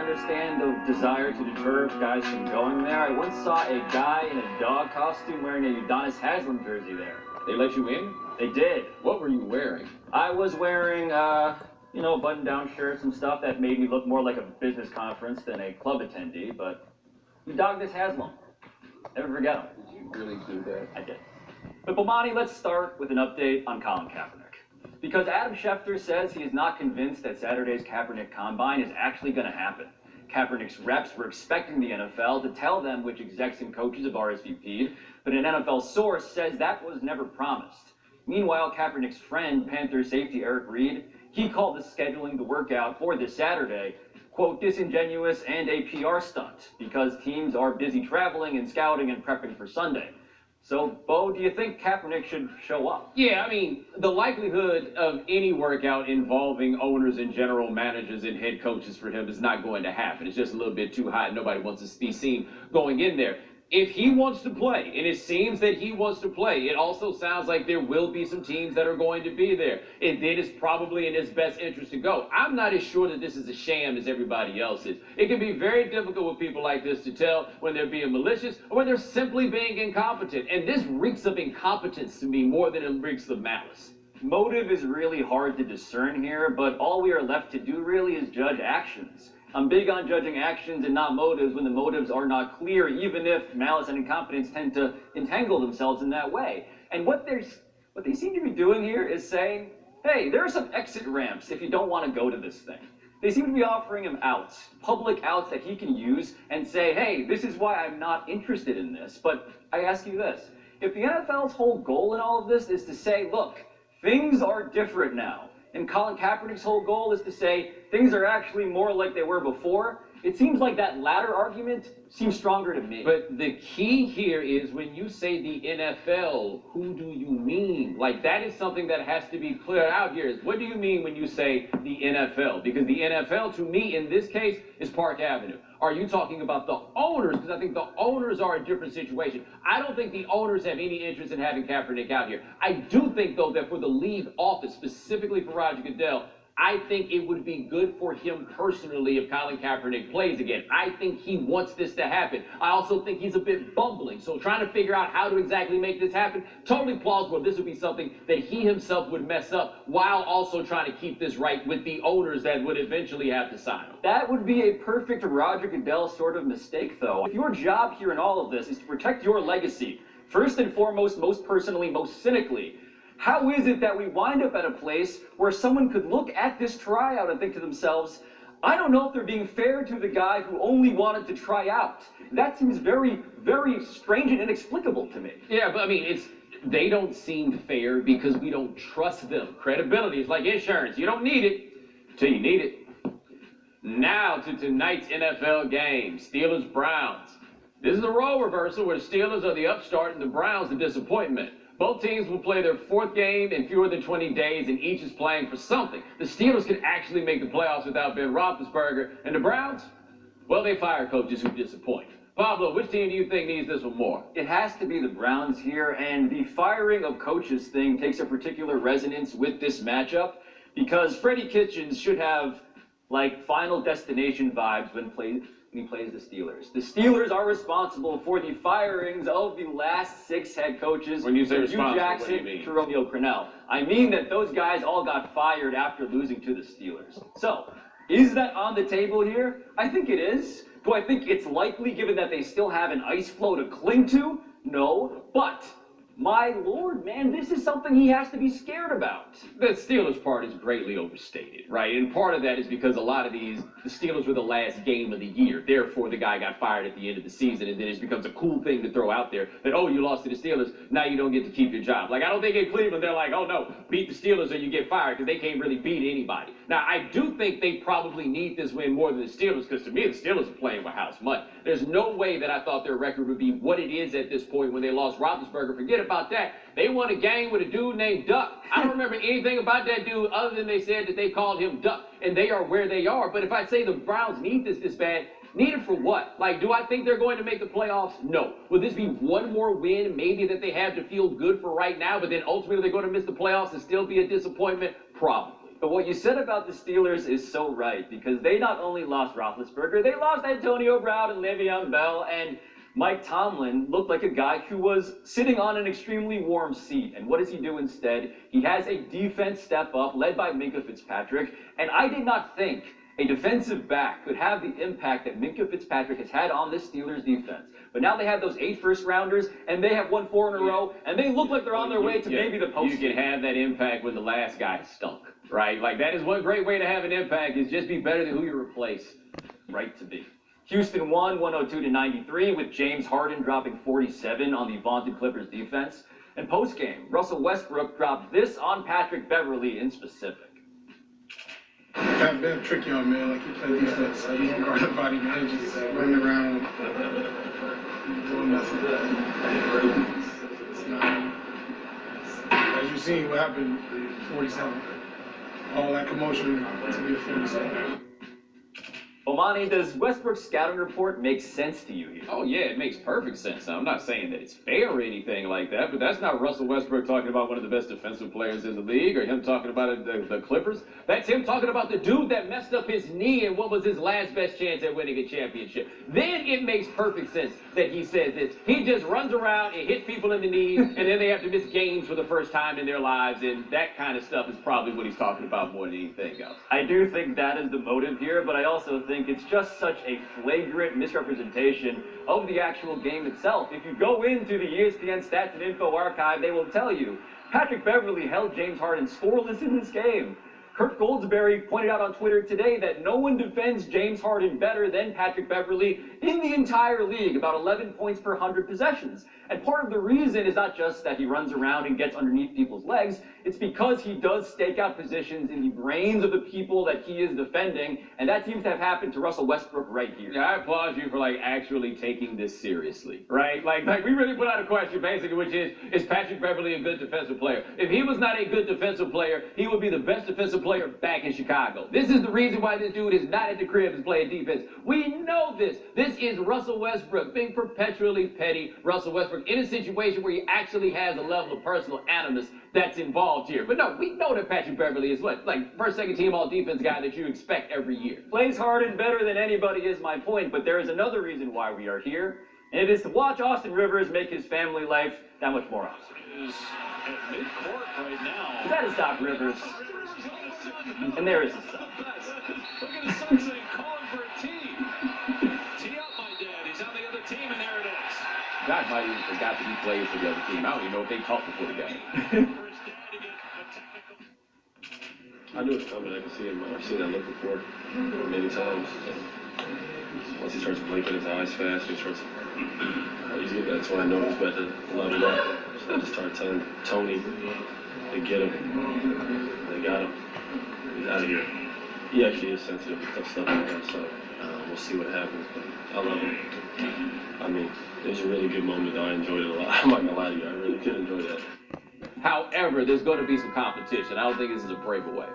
understand the desire to deter guys from going there. I once saw a guy in a dog costume wearing a Udonis Haslem jersey there. They let you in? They did. What were you wearing? I was wearing, you know, button-down shirts and stuff that made me look more like a business conference than a club attendee, but Udonis Haslem. Never forget him. Did you really do that? I did. But Bomani, let's start with an update on Colin Kaepernick. Because Adam Schefter says he is not convinced that Saturday's Kaepernick Combine is actually going to happen. Kaepernick's reps were expecting the NFL to tell them which execs and coaches have RSVP'd, but an NFL source says that was never promised. Meanwhile, Kaepernick's friend, Panther safety Eric Reed, he called the scheduling the workout for this Saturday, quote, disingenuous and a PR stunt, because teams are busy traveling and scouting and prepping for Sunday. So, Bo, do you think Kaepernick should show up? Yeah, I mean, the likelihood of any workout involving owners and general managers and head coaches for him is not going to happen. It's just a little bit too hot. Nobody wants to be seen going in there. If he wants to play, and it seems that he wants to play, it also sounds like there will be some teams that are going to be there. And then it's probably in his best interest to go. I'm not as sure that this is a sham as everybody else is. It can be very difficult with people like this to tell when they're being malicious or when they're simply being incompetent. And this reeks of incompetence to me more than it reeks of malice. Motive is really hard to discern here, but all we are left to do really is judge actions. I'm big on judging actions and not motives when the motives are not clear, even if malice and incompetence tend to entangle themselves in that way. And what they seem to be doing here is saying, hey, there are some exit ramps if you don't want to go to this thing. They seem to be offering him outs, public outs that he can use and say, hey, this is why I'm not interested in this. But I ask you this, if the NFL's whole goal in all of this is to say, look, things are different now, and Colin Kaepernick's whole goal is to say things are actually more like they were before, it seems like that latter argument seems stronger to me. But the key here is when you say the NFL, who do you mean? Like, that is something that has to be cleared out here. Is what do you mean when you say the NFL? Because the NFL, to me, in this case, is Park Avenue. Are you talking about the owners? Because I think the owners are a different situation. I don't think the owners have any interest in having Kaepernick out here. I do think, though, that for the league office, specifically for Roger Goodell, I think it would be good for him personally if Colin Kaepernick plays again. I think he wants this to happen. I also think he's a bit bumbling. So trying to figure out how to exactly make this happen, totally plausible. This would be something that he himself would mess up while also trying to keep this right with the owners that would eventually have to sign him. That would be a perfect Roger Goodell sort of mistake, though. If your job here in all of this is to protect your legacy, first and foremost, most personally, most cynically, how is it that we wind up at a place where someone could look at this tryout and think to themselves, I don't know if they're being fair to the guy who only wanted to try out. That seems very, very strange and inexplicable to me. Yeah, but I mean, they don't seem fair because we don't trust them. Credibility is like insurance. You don't need it till you need it. Now to tonight's NFL game, Steelers-Browns. This is a role reversal where the Steelers are the upstart and the Browns the disappointment. Both teams will play their fourth game in fewer than 20 days, and each is playing for something. The Steelers can actually make the playoffs without Ben Roethlisberger, and the Browns, well, they fire coaches who disappoint. Pablo, which team do you think needs this one more? It has to be the Browns here, and the firing of coaches thing takes a particular resonance with this matchup, because Freddie Kitchens should have, like, Final Destination vibes when he plays the Steelers. The Steelers are responsible for the firings of the last 6 head coaches. When you say Hugh responsible, Jackson, what do you mean? to Romeo Crennel. I mean that those guys all got fired after losing to the Steelers. So, is that on the table here? I think it is. Do I think it's likely given that they still have an ice floe to cling to? No. But, my lord, man, this is something he has to be scared about. The Steelers part is greatly overstated, right? And part of that is because a lot of the Steelers were the last game of the year. Therefore, the guy got fired at the end of the season, and then it becomes a cool thing to throw out there that, oh, you lost to the Steelers, now you don't get to keep your job. Like, I don't think in Cleveland they're like, oh, no, beat the Steelers or you get fired, because they can't really beat anybody. Now, I do think they probably need this win more than the Steelers, because to me, the Steelers are playing with house money. There's no way that I thought their record would be what it is at this point when they lost Roethlisberger. Forget about that. They won a game with a dude named Duck. I don't remember anything about that dude other than they said that they called him Duck, and they are where they are. But if I say the Browns need this bad, need it for what? Like, do I think they're going to make the playoffs? No. Will this be one more win maybe that they have to feel good for right now, but then ultimately they're going to miss the playoffs and still be a disappointment? Probably. But what you said about the Steelers is so right, because they not only lost Roethlisberger, they lost Antonio Brown and Le'Veon Bell, and Mike Tomlin looked like a guy who was sitting on an extremely warm seat. And what does he do instead? He has a defense step up led by Minkah Fitzpatrick, and I did not think a defensive back could have the impact that Minkah Fitzpatrick has had on this Steelers defense. But now they have those 8 first-rounders, and they have won 4 in a row, and they look like they're on their way to maybe the postseason. You can have that impact when the last guy stunk, right? Like, that is one great way to have an impact, is just be better than who you replace. Right to be. Houston won 102-93 with James Harden dropping 47 on the vaunted Clippers defense. And post-game, Russell Westbrook dropped this on Patrick Beverley in specific. Pat Bev tricky on man, like he play defense. He don't guard nobody, man, just running around, doing nothing. It's not, as you seen what happened, 47. All that commotion to be a 47. Omani, does Westbrook's scouting report make sense to you here? Oh, yeah, it makes perfect sense. Now, I'm not saying that it's fair or anything like that, but that's not Russell Westbrook talking about one of the best defensive players in the league, or him talking about the Clippers. That's him talking about the dude that messed up his knee and what was his last best chance at winning a championship. Then it makes perfect sense that he says this. He just runs around and hits people in the knees, and then they have to miss games for the first time in their lives, and that kind of stuff is probably what he's talking about more than anything else. I do think that is the motive here, but I also think it's just such a flagrant misrepresentation of the actual game itself. If you go into the ESPN Stats and Info archive, they will tell you Patrick Beverley held James Harden scoreless in this game. Kurt Goldsberry pointed out on Twitter today that no one defends James Harden better than Patrick Beverley in the entire league, about 11 points per 100 possessions. And part of the reason is not just that he runs around and gets underneath people's legs, it's because he does stake out positions in the brains of the people that he is defending, and that seems to have happened to Russell Westbrook right here. Yeah, I applaud you for, like, actually taking this seriously, right? Like we really put out a question, basically, which is Patrick Beverley a good defensive player? If he was not a good defensive player, he would be the best defensive player back in Chicago. This is the reason why this dude is not at the crib and playing defense. We know this. This is Russell Westbrook being perpetually petty. Russell Westbrook in a situation where he actually has a level of personal animus that's involved here. But no, we know that Patrick Beverley is what, like, first, second team all defense guy that you expect every year. Plays Harden better than anybody is my point, but there is another reason why we are here, and it is to watch Austin Rivers make his family life that much more awesome. Is at mid-court right now. That is Doc Rivers. And there is his son. Look at his son saying, calling for a tee. Tee up, my dad. He's on the other team, and there it is. Doc might even forgot that he played for the other team. I don't even know if they talked before the game. For his dad to get a technical. I knew it was coming. I could see him. I've seen that look before many times. Once he starts blinking his eyes fast, that's when I know he's about to level up. So I just started telling Tony to get him. They got him. He's out of here. He actually is sensitive to tough stuff like that, so we'll see what happens. But I love him. I mean, it was a really good moment, though. I enjoyed it a lot. I'm not gonna lie to you. I really did enjoy that. However, there's going to be some competition. I don't think this is a breakaway.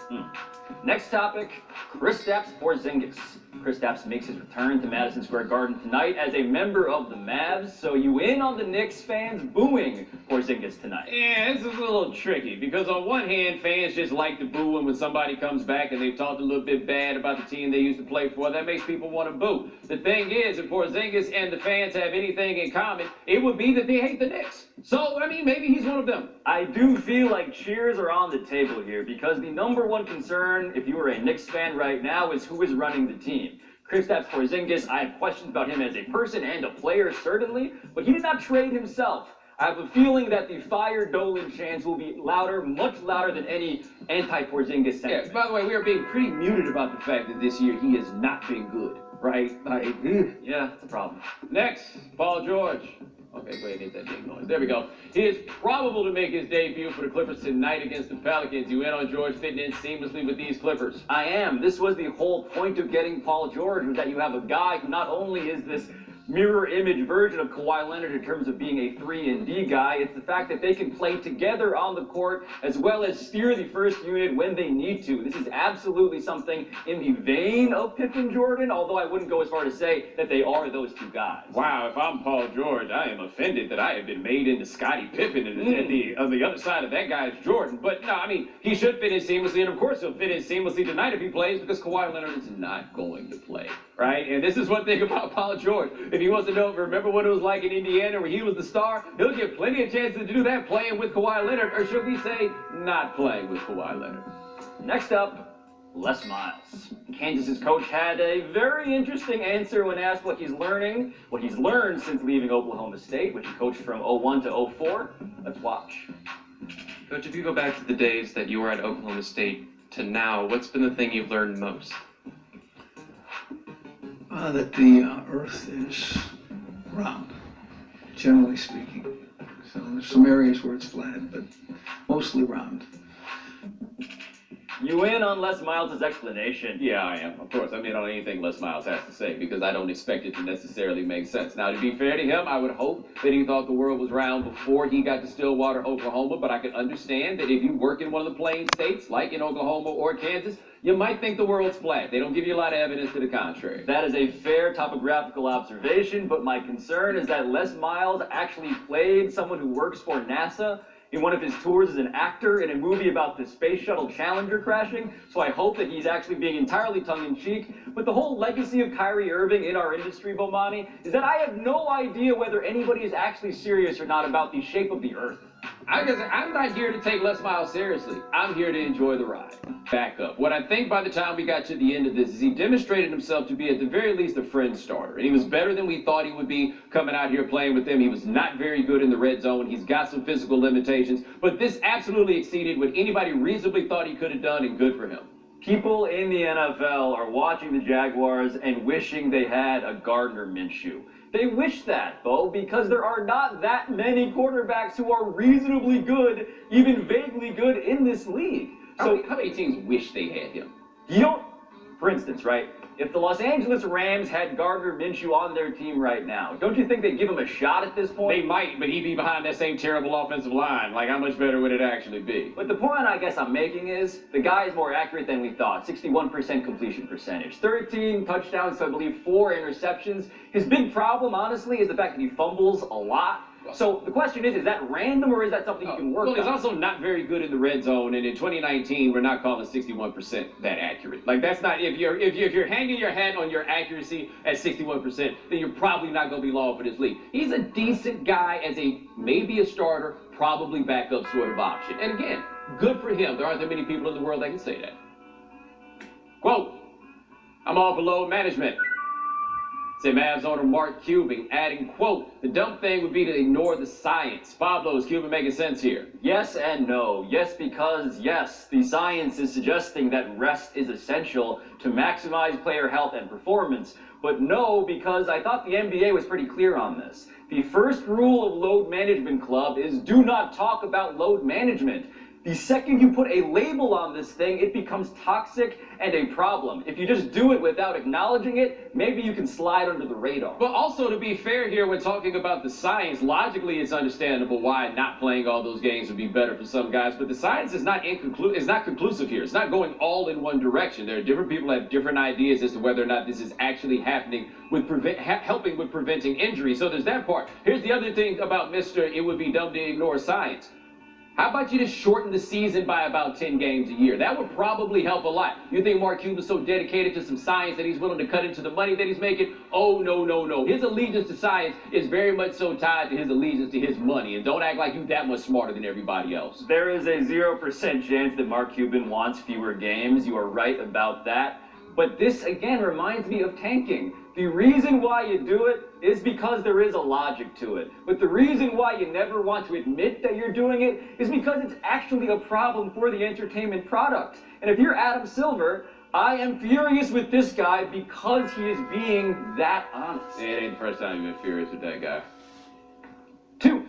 Next topic, Kristaps Porzingis. Kristaps makes his return to Madison Square Garden tonight as a member of the Mavs. So you in on the Knicks fans booing Porzingis tonight? Yeah, this is a little tricky because on one hand, fans just like to boo when somebody comes back and they've talked a little bit bad about the team they used to play for. That makes people want to boo. The thing is, if Porzingis and the fans have anything in common, it would be that they hate the Knicks. So, I mean, maybe he's one of them. I do feel like cheers are on the table here because the number one concern, if you were a Knicks fan right now, is who is running the team. Kristaps Porzingis, I have questions about him as a person and a player, certainly, but he did not trade himself. I have a feeling that the fire Dolan chants will be louder, much louder than any anti-Porzingis sentiment. Yeah, by the way, we are being pretty muted about the fact that this year he has not been good, right? Like, yeah, it's a problem. Next, Paul George. Okay, go ahead and hit that big noise. There we go. He is probable to make his debut for the Clippers tonight against the Pelicans. You in on George fitting in seamlessly with these Clippers? I am. This was the whole point of getting Paul George, was that you have a guy who not only is this mirror image version of Kawhi Leonard in terms of being a 3-and-D guy. It's the fact that they can play together on the court as well as steer the first unit when they need to. This is absolutely something in the vein of Pippen Jordan, although I wouldn't go as far to say that they are those two guys. Wow, if I'm Paul George, I am offended that I have been made into Scottie Pippen and on the other side of that guy is Jordan. But no, I mean, he should fit in seamlessly, and of course he'll fit in seamlessly tonight if he plays, because Kawhi Leonard is not going to play, right? And this is one thing about Paul George. If he wants to know, remember what it was like in Indiana where he was the star, he'll get plenty of chances to do that playing with Kawhi Leonard, or should we say, not playing with Kawhi Leonard. Next up, Les Miles. Kansas's coach had a very interesting answer when asked what he's learned since leaving Oklahoma State, which he coached from 01 to 04. Let's watch. Coach, if you go back to the days that you were at Oklahoma State to now, what's been the thing you've learned most? That the earth is round, generally speaking. So there's some areas where it's flat, but mostly round. You in on Les Miles' explanation? Yeah, I am. Of course, I'm in on anything Les Miles has to say because I don't expect it to necessarily make sense. Now, to be fair to him, I would hope that he thought the world was round before he got to Stillwater, Oklahoma, but I can understand that if you work in one of the plain states, like in Oklahoma or Kansas, you might think the world's flat. They don't give you a lot of evidence to the contrary. That is a fair topographical observation, but my concern is that Les Miles actually played someone who works for NASA in one of his tours as an actor in a movie about the Space Shuttle Challenger crashing, so I hope that he's actually being entirely tongue-in-cheek. But the whole legacy of Kyrie Irving in our industry, Bomani, is that I have no idea whether anybody is actually serious or not about the shape of the Earth. I'm not here to take Les Miles seriously. I'm here to enjoy the ride. Back up. What I think by the time we got to the end of this is he demonstrated himself to be at the very least a friend starter. And he was better than we thought he would be coming out here playing with them. He was not very good in the red zone. He's got some physical limitations. But this absolutely exceeded what anybody reasonably thought he could have done, and good for him. People in the NFL are watching the Jaguars and wishing they had a Gardner Minshew. They wish that, Bo, because there are not that many quarterbacks who are reasonably good, even vaguely good, in this league. So how many teams wish they had him? You don't, for instance, right, if the Los Angeles Rams had Gardner Minshew on their team right now, don't you think they'd give him a shot at this point? They might, but he'd be behind that same terrible offensive line. Like, how much better would it actually be? But the point I guess I'm making is the guy is more accurate than we thought. 61% completion percentage. 13 touchdowns, so I believe 4 interceptions. His big problem, honestly, is the fact that he fumbles a lot. So the question is that random or is that something you can work on? Well, he's also not very good in the red zone, and in 2019, we're not calling 61% that accurate. Like, that's not, if you're hanging your hat on your accuracy at 61%, then you're probably not going to be long for this league. He's a decent guy as maybe a starter, probably backup sort of option. And again, good for him. There aren't that many people in the world that can say that. Quote, I'm all for load management. Say Mavs owner Mark Cuban, adding, quote, the dumb thing would be to ignore the science. Pablo, is Cuban making sense here? Yes and no. Yes, because, yes, the science is suggesting that rest is essential to maximize player health and performance. But no, because I thought the NBA was pretty clear on this. The first rule of load management club is do not talk about load management. The second you put a label on this thing, it becomes toxic and a problem. If you just do it without acknowledging it, maybe you can slide under the radar. But also, to be fair here, when talking about the science, logically it's understandable why not playing all those games would be better for some guys, but the science is not conclusive here. It's not going all in one direction. There are different people that have different ideas as to whether or not this is actually happening with helping with preventing injury. So there's that part. Here's the other thing about Mr. It would be dumb to ignore science. How about you just shorten the season by about 10 games a year? That would probably help a lot. You think Mark Cuban's so dedicated to some science that he's willing to cut into the money that he's making? Oh, no, no, no. His allegiance to science is very much so tied to his allegiance to his money. And don't act like you're that much smarter than everybody else. There is a 0% chance that Mark Cuban wants fewer games. You are right about that. But this, again, reminds me of tanking. The reason why you do it is because there is a logic to it. But the reason why you never want to admit that you're doing it is because it's actually a problem for the entertainment product. And if you're Adam Silver, I am furious with this guy because he is being that honest. It ain't the first time you've been furious with that guy. 2.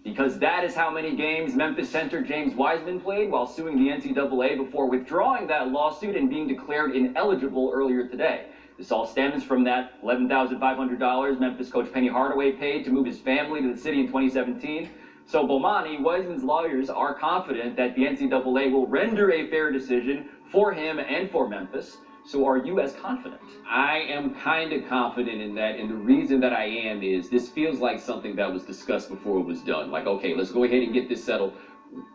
Because that is how many games Memphis center James Wiseman played while suing the NCAA before withdrawing that lawsuit and being declared ineligible earlier today. This all stems from that $11,500 Memphis coach Penny Hardaway paid to move his family to the city in 2017. So Bomani, Wiseman's lawyers are confident that the NCAA will render a fair decision for him and for Memphis. So are you as confident? I am kind of confident in that, and the reason that I am is this feels like something that was discussed before it was done. Like, okay, let's go ahead and get this settled.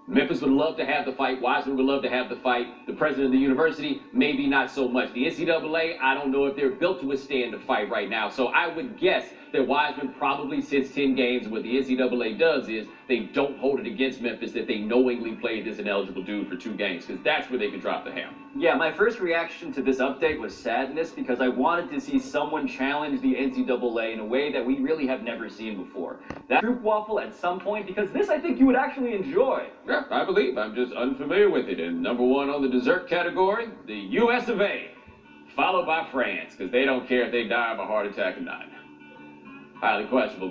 Memphis would love to have the fight. Wiseman would love to have the fight. The president of the university, maybe not so much. The NCAA, I don't know if they're built to withstand a fight right now. So I would guess that Wiseman probably sits 10 games. And what the NCAA does is they don't hold it against Memphis that they knowingly played this ineligible dude for 2 games, because that's where they could drop the hammer. Yeah, my first reaction to this update was sadness because I wanted to see someone challenge the NCAA in a way that we really have never seen before. That group waffle at some point, because this I think you would actually enjoy. Yeah, I believe. I'm just unfamiliar with it. And number 1 on the dessert category, the US of A, followed by France, because they don't care if they die of a heart attack or not. Highly questionable.